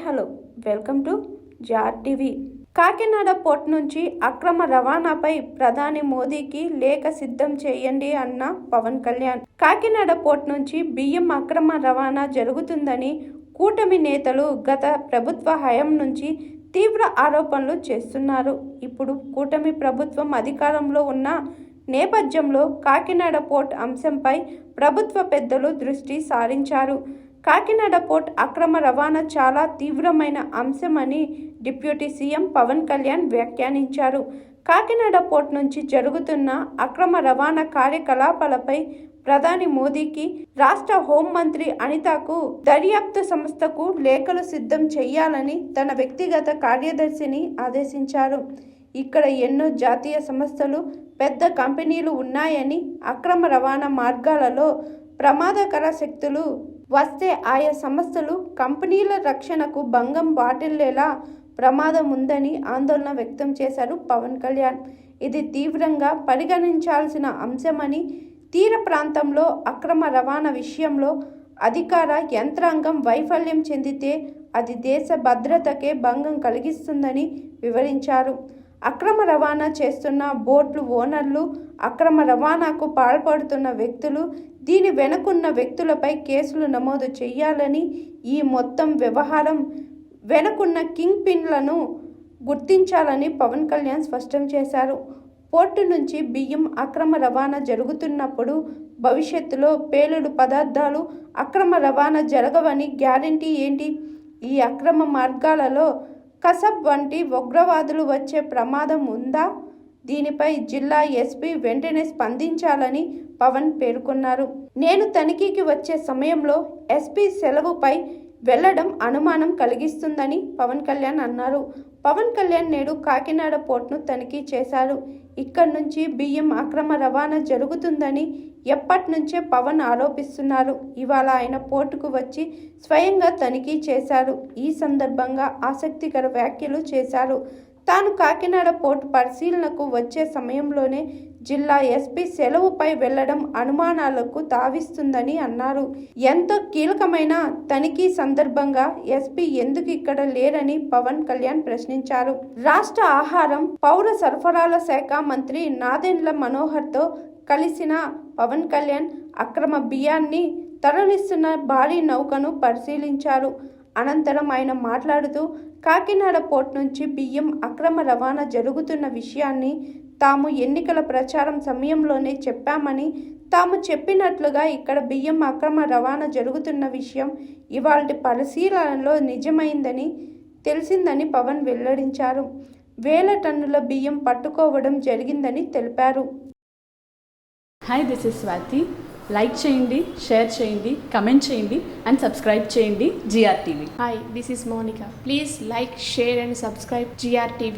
Hello welcome to జార్ TV. Kakinada port నుంచి అక్రమ రవాణాపై ప్రధాని మోదీకి లేఖ సిద్ధం చేయండి అన్న పవన్ కళ్యాణ్. కాకినాడ పోర్ట్ నుంచి బియ్యం అక్రమ రవాణా జరుగుతుందని కూటమి నేతలు గత ప్రభుత్వ హయాం నుంచి తీవ్ర ఆరోపణలు చేస్తున్నారు. ఇప్పుడు కూటమి ప్రభుత్వం అధికారంలో ఉన్న నేపథ్యంలో కాకినాడ పోర్ట్ అంశంపై ప్రభుత్వ పెద్దలు దృష్టి సారించారు. కాకినాడ పోర్ట్ అక్రమ రవాణా చాలా తీవ్రమైన అంశమని డిప్యూటీ సీఎం పవన్ కళ్యాణ్ వ్యాఖ్యానించారు. కాకినాడ పోర్ట్ నుంచి జరుగుతున్న అక్రమ రవాణా కార్యకలాపాలపై ప్రధాని మోదీకి, రాష్ట్ర హోంమంత్రి అనితకు, దర్యాప్తు సంస్థకు లేఖలు సిద్ధం చేయాలని తన వ్యక్తిగత కార్యదర్శిని ఆదేశించారు. ఇక్కడ ఎన్నో జాతీయ సంస్థలు, పెద్ద కంపెనీలు ఉన్నాయని, అక్రమ రవాణా మార్గాలలో ప్రమాదకర శక్తులు వస్తే ఆయా సంస్థలు, కంపెనీల రక్షణకు భంగం వాటిల్లేలా ప్రమాదం ఉందని ఆందోళన వ్యక్తం చేశారు పవన్ కళ్యాణ్. ఇది తీవ్రంగా పరిగణించాల్సిన అంశమని, తీర ప్రాంతంలో అక్రమ రవాణా విషయంలో అధికార యంత్రాంగం వైఫల్యం చెందితే అది దేశ భద్రతకే భంగం కలిగిస్తుందని వివరించారు. అక్రమ రవాణా చేస్తున్న బోట్లు ఓనర్లు, అక్రమ రవాణాకు పాల్పడుతున్న వ్యక్తులు, దీని వెనుకున్న వ్యక్తులపై కేసులు నమోదు చేయాలని, ఈ మొత్తం వ్యవహారం వెనుకున్న కింగ్ పిన్లను గుర్తించాలని పవన్ కళ్యాణ్ స్పష్టం చేశారు. పోర్టు నుంచి బియ్యం అక్రమ రవాణా జరుగుతున్నప్పుడు భవిష్యత్తులో పేలుడు పదార్థాలు అక్రమ రవాణా జరగవని గ్యారంటీ ఏంటి? ఈ అక్రమ మార్గాలలో కసబ్ వంటి ఉగ్రవాదులు వచ్చే ప్రమాదం ఉందా? దీనిపై జిల్లా ఎస్పీ వెంటనే స్పందించాలని పవన్ పేర్కొన్నారు. నేను తనిఖీకి వచ్చే సమయంలో ఎస్పీ సెలవుపై వెళ్లడం అనుమానం కలిగిస్తుందని పవన్ కళ్యాణ్ అన్నారు. పవన్ కళ్యాణ్ నేడు కాకినాడ పోర్టును తనిఖీ చేశారు. ఇక్కడి నుంచి బియ్యం అక్రమ రవాణా జరుగుతుందని ఎప్పటి నుంచే పవన్ ఆరోపిస్తున్నారు. ఇవాళ ఆయన పోర్టుకు వచ్చి స్వయంగా తనిఖీ చేశారు. ఈ సందర్భంగా ఆసక్తికర వ్యాఖ్యలు చేశారు. తాను కాకినాడ పోర్టు పరిశీలనకు వచ్చే సమయంలోనే జిల్లా ఎస్పీ సెలవుపై వెళ్లడం అనుమానాలకు తావిస్తుందని అన్నారు. ఎంతో కీలకమైన తనిఖీ సందర్భంగా ఎస్పీ ఎందుకు ఇక్కడ లేరని పవన్ కళ్యాణ్ ప్రశ్నించారు. రాష్ట్ర ఆహారం, పౌర సరఫరాల శాఖ మంత్రి నాదెండ్ల మనోహర్తో కలిసిన పవన్ కళ్యాణ్ అక్రమ బియ్యాన్ని తరలిస్తున్న భారీ నౌకను పరిశీలించారు. అనంతరం ఆయన మాట్లాడుతూ, కాకినాడ పోర్ట్ నుంచి బియ్యం అక్రమ రవాణా జరుగుతున్న విషయాన్ని తాము ఎన్నికల ప్రచారం సమయంలోనే చెప్పామని, తాము చెప్పినట్లుగా ఇక్కడ బియ్యం అక్రమ రవాణా జరుగుతున్న విషయం ఇవాల్టి పరిశీలనలో నిజమైందని తెలిసిందని పవన్ వెల్లడించారు. 1000 టన్నుల బియ్యం పట్టుకోవడం జరిగిందని తెలిపారు. Hi, this is Swathi. Like చేయండి, షేర్ చేయండి, కమెంట్ చేయండి అండ్ సబ్స్క్రైబ్ చేయండి GR TV. Hi, this is Monica. Please like, share and subscribe GR TV.